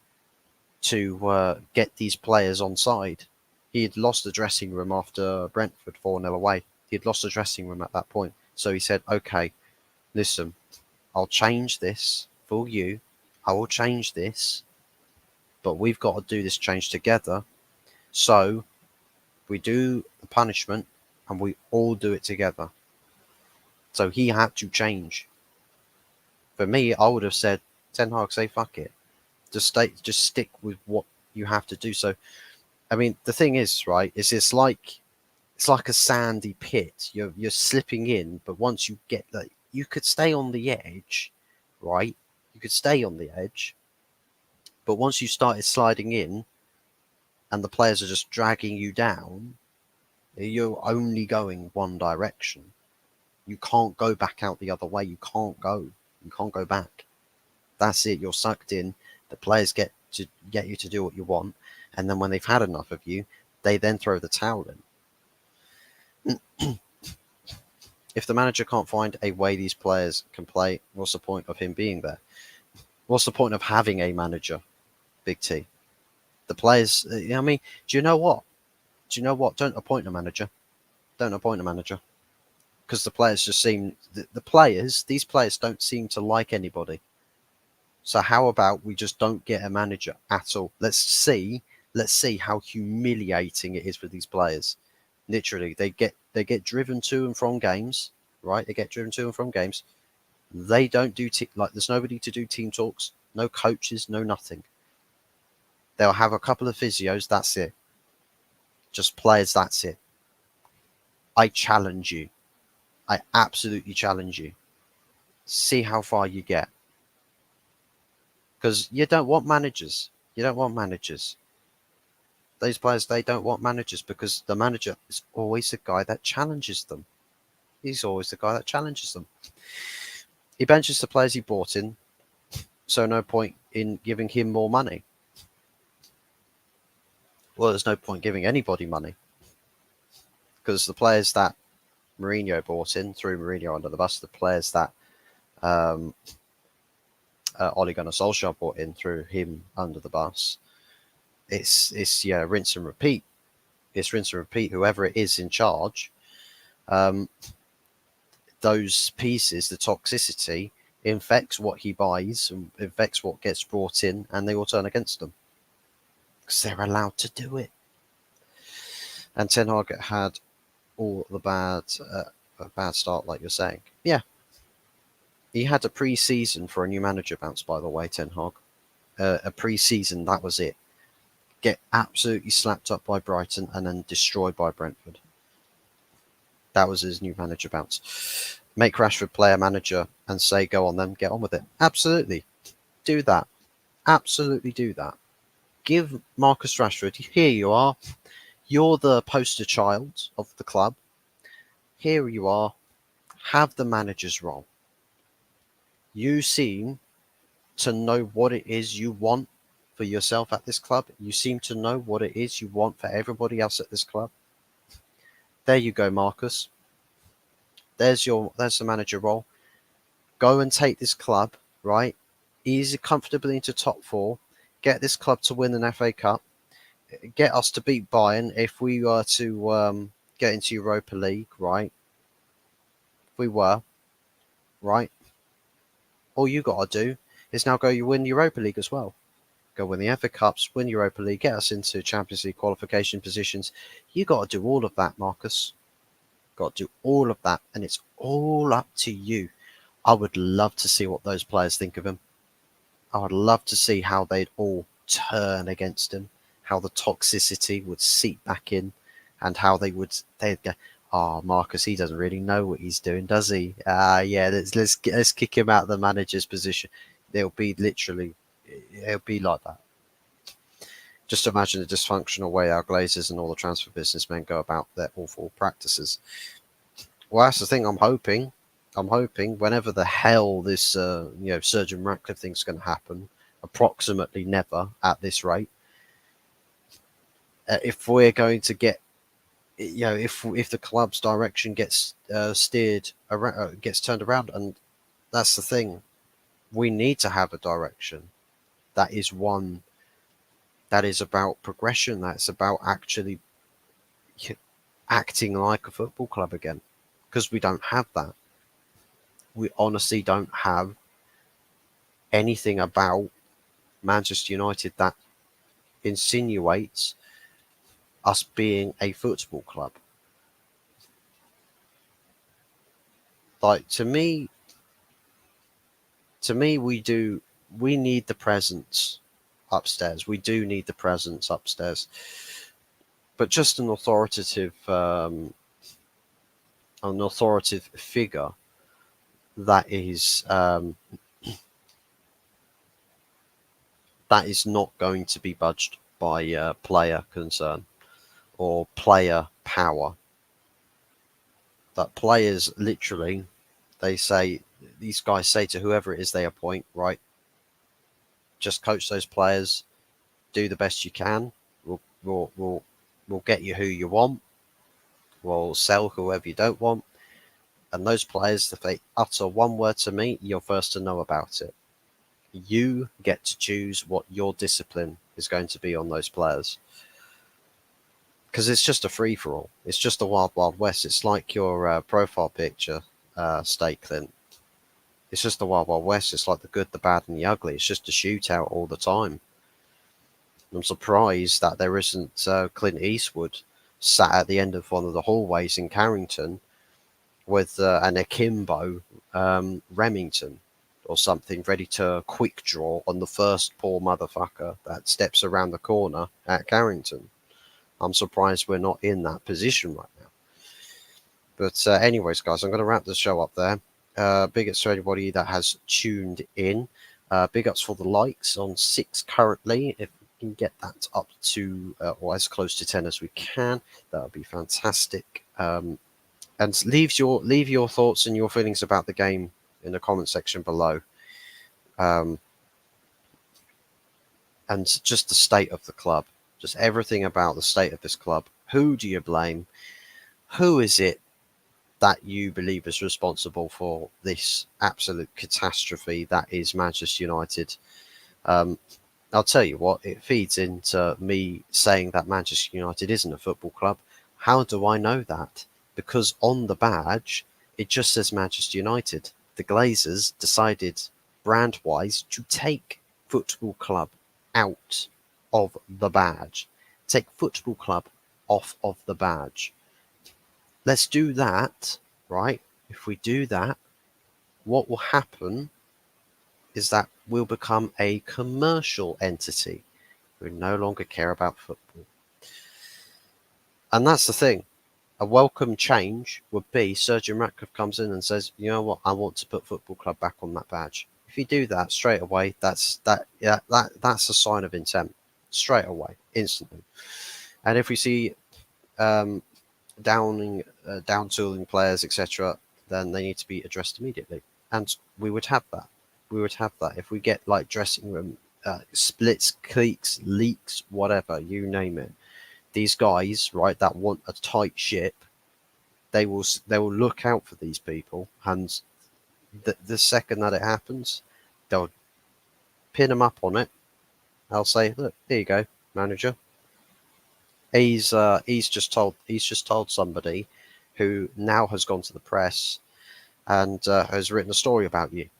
to get these players on side. He had lost the dressing room after Brentford 4-0 away. He had lost the dressing room at that point. So he said, okay, listen, I'll change this for you. I will change this, but we've got to do this change together. So We do the punishment, and we all do it together. So he had to change. For me, I would have said, Ten Hag, say fuck it. Just stick with what you have to do. So, I mean, the thing is, right, is it's like a sandy pit. You're slipping in, but once you get that, you could stay on the edge, right? You could stay on the edge, but once you started sliding in, and the players are just dragging you down, you're only going one direction. You can't go back out the other way. You can't go. You can't go back. That's it. You're sucked in. The players get you to do what you want, and then when they've had enough of you, they then throw the towel in. If the manager can't find a way these players can play, what's the point of him being there? What's the point of having a manager, Big T? The players, I mean, do you know what? Do you know what? Don't appoint a manager. Don't appoint a manager. Because the players just seem, these players don't seem to like anybody. So how about we just don't get a manager at all? Let's see how humiliating it is for these players. Literally, they get driven to and from games, right? They get driven to and from games. They don't do like there's nobody to do team talks, no coaches, no nothing. They'll have a couple of physios, that's it. Just players, that's it. I challenge you. I absolutely challenge you. See how far you get. Because you don't want managers. You don't want managers. Those players, they don't want managers because the manager is always the guy that challenges them. He's always the guy that challenges them. He benches the players he bought in, so no point in giving him more money. Well, there's no point giving anybody money because the players that Mourinho bought in, threw Mourinho under the bus, the players that Ole Gunnar Solskjaer brought in, threw him under the bus. It's rinse and repeat. It's rinse and repeat. Whoever it is in charge, those pieces, the toxicity infects what he buys and infects what gets brought in, and they all turn against them because they're allowed to do it. And Ten Hag had all the bad start, like you're saying. Yeah, he had a pre-season for a new manager bounce, by the way, Ten Hag. A pre-season, that was it. Get absolutely slapped up by Brighton and then destroyed by Brentford. That was his new manager bounce. Make Rashford play a manager and say, go on then, get on with it. Absolutely. Do that. Absolutely do that. Give Marcus Rashford, here you are. You're the poster child of the club. Here you are. Have the manager's role. You seem to know what it is you want for yourself at this club. You seem to know what it is you want for everybody else at this club. There you go, Marcus. There's the manager role. Go and take this club, right? Easy comfortably into top four. Get this club to win an FA Cup. Get us to beat Bayern if we were to get into Europa League, right? If we were, right? All you got to do is now go you win Europa League as well. Go win the FA Cups, win Europa League, get us into Champions League qualification positions. You got to do all of that, Marcus. Got to do all of that, and it's all up to you. I would love to see what those players think of him. I would love to see how they'd all turn against him, how the toxicity would seep back in, and how they'd go, "Oh, Marcus, he doesn't really know what he's doing, does he? Yeah, let's kick him out of the manager's position." It'll be like that. Just imagine the dysfunctional way our Glazers and all the transfer businessmen go about their awful practices. Well, that's the thing. I'm hoping whenever the hell this Sir Jim Ratcliffe thing's going to happen, approximately never at this rate. If we're going to get, if the club's direction gets steered around, gets turned around, and that's the thing, we need to have a direction that is one that is about progression. That's about actually acting like a football club again, because we don't have that. We honestly don't have anything about Manchester United that insinuates us being a football club. Like to me, we need the presence upstairs. We do need the presence upstairs, but just an authoritative figure that is not going to be budged by player concern or player power. That players literally, these guys say to whoever it is they appoint, right, just coach those players, do the best you can. We'll get you who you want. We'll sell whoever you don't want. And those players, if they utter one word to me, you're first to know about it. You get to choose what your discipline is going to be on those players. Because it's just a free for all. It's just a wild, wild west. It's like your profile picture, state, Clint. It's just the wild, wild west. It's like the good, the bad, and the ugly. It's just a shootout all the time. I'm surprised that there isn't Clint Eastwood sat at the end of one of the hallways in Carrington with an akimbo Remington or something, ready to quick draw on the first poor motherfucker that steps around the corner at Carrington. I'm surprised we're not in that position right now. But anyways, guys, I'm going to wrap the show up there. Big ups to anybody that has tuned in. Big ups for the likes on 6 currently. If we can get that up to or as close to 10 as we can, that would be fantastic. And leave your thoughts and your feelings about the game in the comment section below. And just the state of the club, just everything about the state of this club. Who do you blame? Who is it that you believe is responsible for this absolute catastrophe that is Manchester United? I'll tell you what, it feeds into me saying that Manchester United isn't a football club. How do I know that? Because on the badge, it just says Manchester United. The Glazers decided, brand-wise, to take football club out of the badge. Take football club off of the badge. Let's do that, right? If we do that, what will happen is that we'll become a commercial entity. We no longer care about football. And that's the thing. A welcome change would be Sir Jim Ratcliffe comes in and says, you know what, I want to put football club back on that badge. If you do that straight away, that's a sign of intent. Straight away, instantly. And if we see down-tooling players, etc., then they need to be addressed immediately. And we would have that. We would have that. If we get like dressing room splits, cliques, leaks, whatever, you name it. These guys, right, that want a tight ship, they will look out for these people, and the second that it happens, they'll pin them up on it. They'll say, look, here you go, manager. He's just told somebody who now has gone to the press and has written a story about you.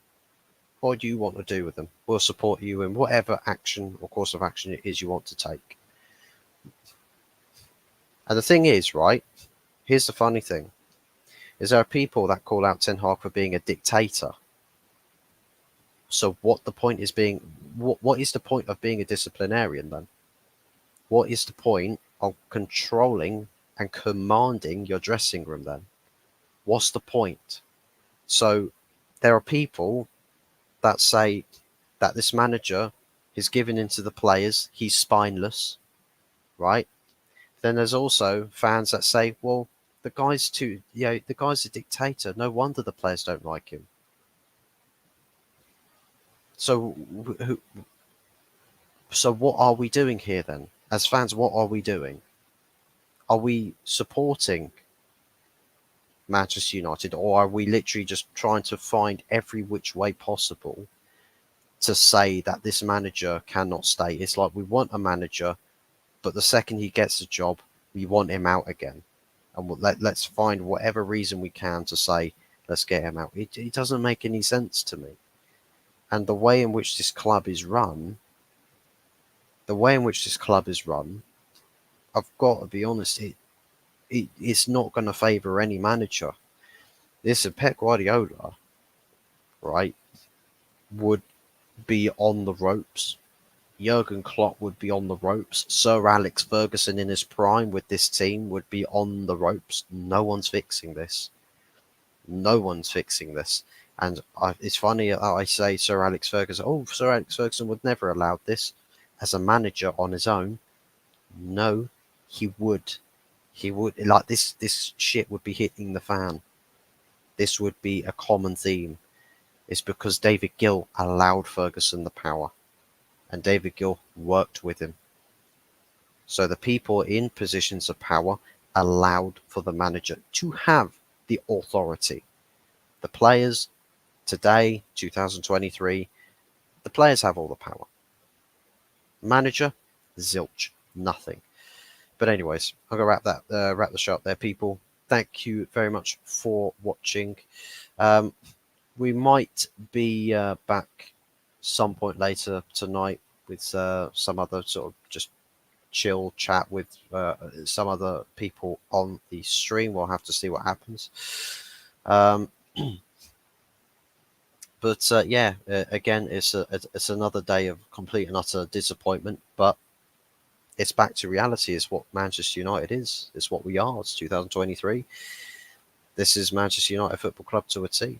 What do you want to do with them? We'll support you in whatever action or course of action it is you want to take. And the thing is, right, here's the funny thing, is there are people that call out Ten Hag for being a dictator. So what is the point of being a disciplinarian then? What is the point of controlling and commanding your dressing room then? What's the point? So there are people that say that this manager is giving into the players, he's spineless, right? Then there's also fans that say, well, the guy's a dictator. No wonder the players don't like him. So what are we doing here then? As fans, what are we doing? Are we supporting Manchester United, or are we literally just trying to find every which way possible to say that this manager cannot stay? It's like we want a manager, but the second he gets a job, we want him out again. And let's find whatever reason we can to say, let's get him out. It doesn't make any sense to me. And the way in which this club is run, I've got to be honest, it's not going to favour any manager. This Pep Guardiola, right, would be on the ropes. Jurgen Klopp would be on the ropes. Sir Alex Ferguson in his prime with this team would be on the ropes. No one's fixing this. No one's fixing this. And it's funny how I say Sir Alex Ferguson. Oh, Sir Alex Ferguson would never allow this as a manager on his own. No, he would. He would, like, this shit would be hitting the fan. This would be a common theme. It's because David Gill allowed Ferguson the power, and David Gill worked with him. So the people in positions of power allowed for the manager to have the authority. The players today, 2023, the players have all the power. Manager, zilch, nothing. But anyways, I'm gonna wrap the show up there, people. Thank you very much for watching. We might be back some point later tonight with some other sort of just chill chat with some other people on the stream. We'll have to see what happens. Um, but yeah, again, it's another day of complete and utter disappointment. But it's back to reality. It's what Manchester United is. It's what we are. It's 2023. This is Manchester United Football Club to a T.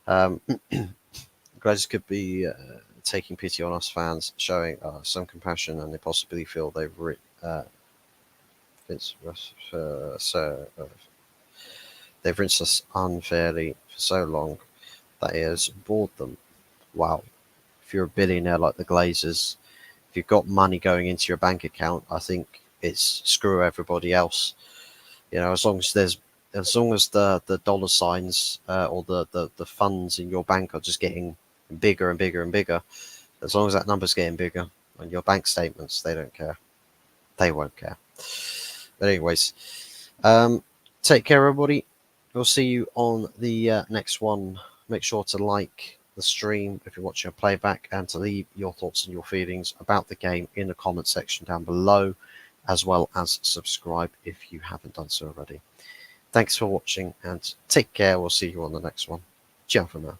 Glad could be taking pity on us fans, showing some compassion, and they possibly feel they've they've rinsed us unfairly for so long that it has bored them. Wow. If you're a billionaire like the Glazers, if you've got money going into your bank account, I think it's screw everybody else. As long as the dollar signs or the funds in your bank are just getting bigger and bigger and bigger, as long as that number's getting bigger on your bank statements, they don't care. They won't care. But anyways, take care, everybody. We'll see you on the next one. Make sure to like the stream if you're watching a playback, and to leave your thoughts and your feelings about the game in the comment section down below, as well as subscribe if you haven't done so already. Thanks for watching, and take care. We'll see you on the next one. Ciao for now.